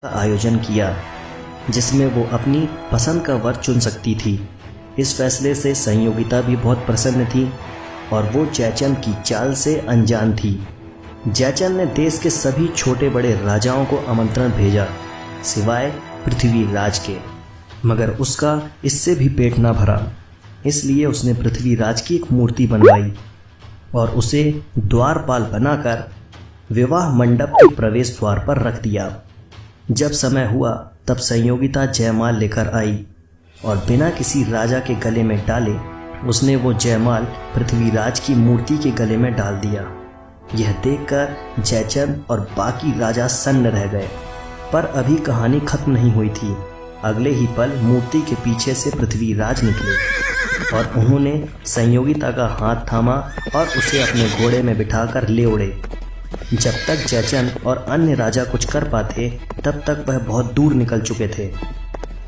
का आयोजन किया जिसमें वो अपनी पसंद का वर चुन सकती थी। इस फैसले से संयोगिता भी बहुत प्रसन्न थी और वो जयचंद की चाल से अनजान थी। जयचंद ने देश के सभी छोटे बड़े राजाओं को आमंत्रण भेजा सिवाय पृथ्वीराज के, मगर उसका इससे भी पेट ना भरा। इसलिए उसने पृथ्वीराज की एक मूर्ति बनवाई और उसे द्वारपाल बनाकर विवाह मंडप के प्रवेश द्वार पर रख दिया। जब समय हुआ तब संयोगिता जयमाल लेकर आई और बिना किसी राजा के गले में डाले उसने वो जयमाल पृथ्वीराज की मूर्ति के गले में डाल दिया। यह देखकर जयचंद और बाकी राजा सन्न रह गए, पर अभी कहानी खत्म नहीं हुई थी। अगले ही पल मूर्ति के पीछे से पृथ्वीराज निकले और उन्होंने संयोगिता का हाथ थामा और उसे अपने घोड़े में बिठाकर ले उड़े। जब तक जयचंद और अन्य राजा कुछ कर पाते तब तक वह बहुत दूर निकल चुके थे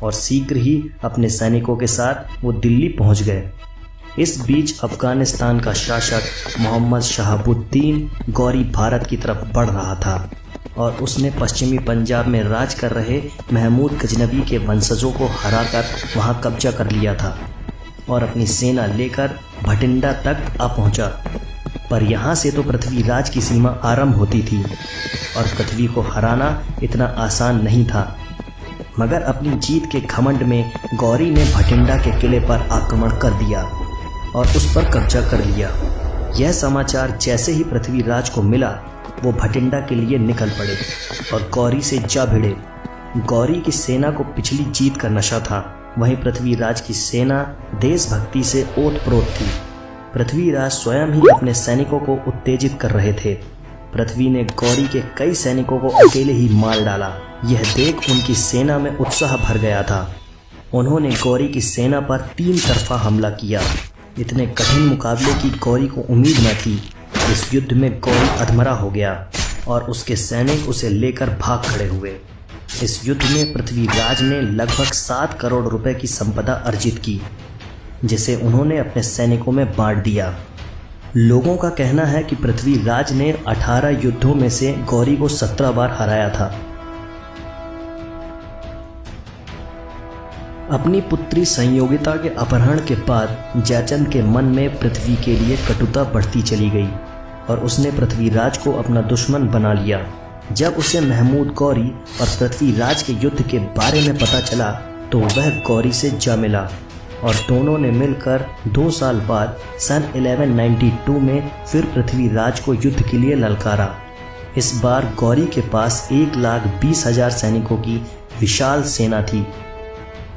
और शीघ्र ही अपने सैनिकों के साथ वो दिल्ली पहुंच गए। इस बीच अफगानिस्तान का शासक मोहम्मद शहाबुद्दीन गौरी भारत की तरफ बढ़ रहा था और उसने पश्चिमी पंजाब में राज कर रहे महमूद गजनवी के वंशजों को हराकर वहां कब्जा कर लिया था और अपनी सेना लेकर भटिंडा तक आ पहुंचा। पर यहाँ से तो पृथ्वीराज की सीमा आरंभ होती थी और पृथ्वी को हराना इतना आसान नहीं था। मगर अपनी जीत के घमंड में गौरी ने भटिंडा के किले पर आक्रमण कर दिया और उस पर कब्जा कर लिया। यह समाचार जैसे ही पृथ्वीराज को मिला वो भटिंडा के लिए निकल पड़े और गौरी से जा भिड़े। गौरी की सेना को पिछली जीत का नशा था, वहीं पृथ्वीराज की सेना देशभक्ति से ओतप्रोत थी। पृथ्वीराज स्वयं ही अपने सैनिकों को उत्तेजित कर रहे थे। पृथ्वी ने गौरी के कई सैनिकों को अकेले ही मार डाला। यह देख उनकी सेना में उत्साह भर गया था। उन्होंने गौरी की सेना पर 3 तरफा हमला किया। इतने कठिन मुकाबले की गौरी को उम्मीद न थी। इस युद्ध में गौरी अधमरा हो गया और उसके सैनिक उसे लेकर भाग खड़े हुए। इस युद्ध में पृथ्वीराज ने लगभग 7 करोड़ रुपए की संपदा अर्जित की, जिसे उन्होंने अपने सैनिकों में बांट दिया। लोगों का कहना है कि पृथ्वीराज ने 18 युद्धों में से गौरी को 17 बार हराया था। अपनी पुत्री संयोगिता के अपहरण के बाद जयचंद के मन में पृथ्वी के लिए कटुता बढ़ती चली गई और उसने पृथ्वीराज को अपना दुश्मन बना लिया। जब उसे महमूद गौरी और पृथ्वीराज के युद्ध के बारे में पता चला तो वह गौरी से जा मिला और दोनों ने मिलकर 2 साल बाद सन 1192 में फिर पृथ्वीराज को युद्ध के लिए ललकारा। इस बार गौरी के पास 1,20,000 सैनिकों की विशाल सेना थी।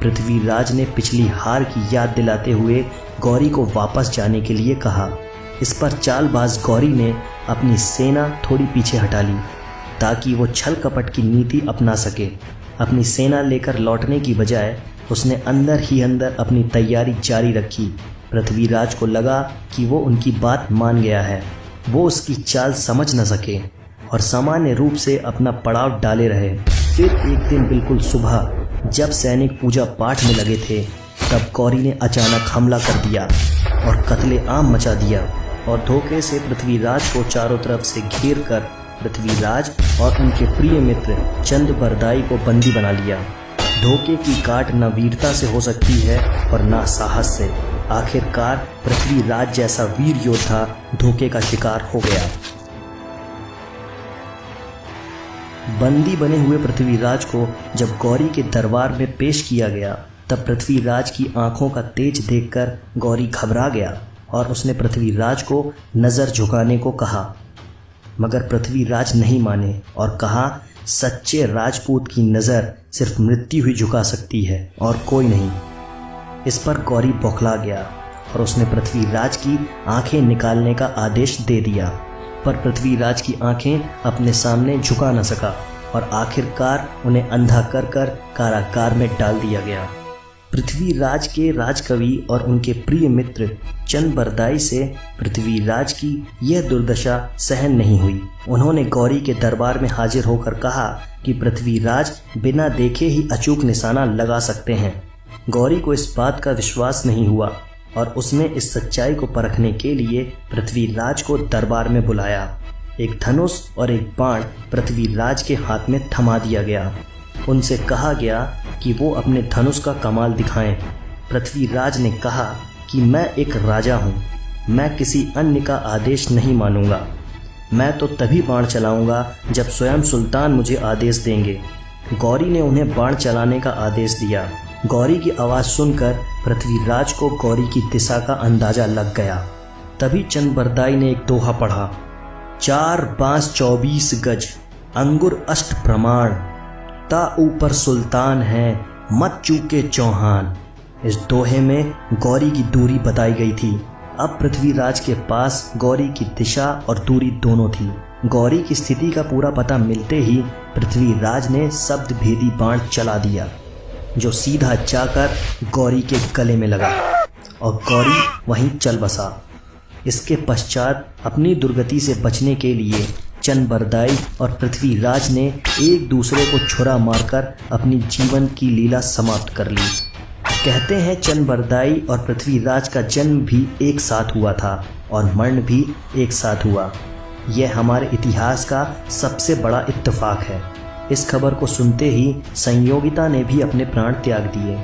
पृथ्वीराज ने पिछली हार की याद दिलाते हुए गौरी को वापस जाने के लिए कहा। इस पर चालबाज गौरी ने अपनी सेना थोड़ी पीछे हटा ली ताकि वो छल कपट की नीति अपना सके। अपनी सेना लेकर लौटने की बजाय उसने अंदर ही अंदर अपनी तैयारी जारी रखी। पृथ्वीराज को लगा कि वो उनकी बात मान गया है। वो उसकी चाल समझ न सके और सामान्य रूप से अपना पड़ाव डाले रहे। फिर एक दिन बिल्कुल सुबह जब सैनिक पूजा पाठ में लगे थे तब गौरी ने अचानक हमला कर दिया और कत्ले आम मचा दिया और धोखे से पृथ्वीराज को चारों तरफ से घेर कर पृथ्वीराज और उनके प्रिय मित्र चंद बरदाई को बंदी बना लिया। धोखे की काट न वीरता से हो सकती है और न साहस से। आखिरकार पृथ्वीराज जैसा वीर योद्धा धोखे का शिकार हो गया। बंदी बने हुए पृथ्वीराज को जब गौरी के दरबार में पेश किया गया तब पृथ्वीराज की आंखों का तेज देखकर गौरी घबरा गया और उसने पृथ्वीराज को नज़र झुकाने को कहा। मगर पृथ्वीराज नहीं माने और कहा, सच्चे राजपूत की नज़र सिर्फ मृत्यु ही झुका सकती है और कोई नहीं। इस पर गौरी बौखला गया और उसने पृथ्वीराज की आंखें निकालने का आदेश दे दिया, पर पृथ्वीराज की आंखें अपने सामने झुका न सका और आखिरकार उन्हें अंधा कर कर कारागार में डाल दिया गया। पृथ्वीराज के राजकवि और उनके प्रिय मित्र चंद बरदाई से पृथ्वीराज की यह दुर्दशा सहन नहीं हुई। उन्होंने गौरी के दरबार में हाजिर होकर कहा कि पृथ्वीराज बिना देखे ही अचूक निशाना लगा सकते हैं। गौरी को इस बात का विश्वास नहीं हुआ और उसने इस सच्चाई को परखने के लिए पृथ्वीराज को दरबार में बुलाया। एक धनुष और एक बाण पृथ्वीराज के हाथ में थमा दिया गया। उनसे कहा गया कि वो अपने धनुष का कमाल दिखाएं। पृथ्वीराज ने कहा कि मैं एक राजा हूँ, मैं किसी अन्य का आदेश नहीं मानूंगा। मैं तो तभी बाण चलाऊंगा जब स्वयं सुल्तान मुझे आदेश देंगे। गौरी ने उन्हें बाण चलाने का आदेश दिया। गौरी की आवाज़ सुनकर पृथ्वीराज को गौरी की दिशा का अंदाजा लग गया। तभी चंद्रबरदाई ने एक दोहा पढ़ा, 4 बांस 24 गज, अंगुर अष्ट प्रमाण, ता ऊपर सुल्तान है, मत चूके चौहान। इस दोहे में गौरी की दूरी बताई गई थी। अब पृथ्वीराज के पास गौरी की दिशा और दूरी दोनों थी। गौरी की स्थिति का पूरा पता मिलते ही पृथ्वीराज ने शब्द भेदी बाण चला दिया, जो सीधा जाकर गौरी के गले में लगा और गौरी वहीं चल बसा। इसके पश्चात अपनी दुर्गति से बचने के लिए चंद्रबरदाई और पृथ्वीराज ने एक दूसरे को छुरा मारकर अपनी जीवन की लीला समाप्त कर ली। कहते हैं चंद्रबरदाई और पृथ्वीराज का जन्म भी एक साथ हुआ था और मरण भी एक साथ हुआ। यह हमारे इतिहास का सबसे बड़ा इत्तेफाक है। इस खबर को सुनते ही संयोगिता ने भी अपने प्राण त्याग दिए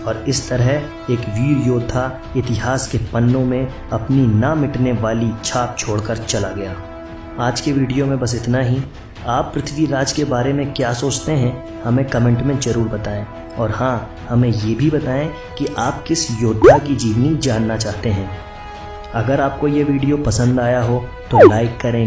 और इस तरह एक वीर योद्धा इतिहास के पन्नों में अपनी ना मिटने वाली छाप छोड़कर चला गया। आज के वीडियो में बस इतना ही। आप पृथ्वीराज के बारे में क्या सोचते हैं हमें कमेंट में ज़रूर बताएं और हाँ, हमें ये भी बताएं कि आप किस योद्धा की जीवनी जानना चाहते हैं। अगर आपको ये वीडियो पसंद आया हो तो लाइक करें।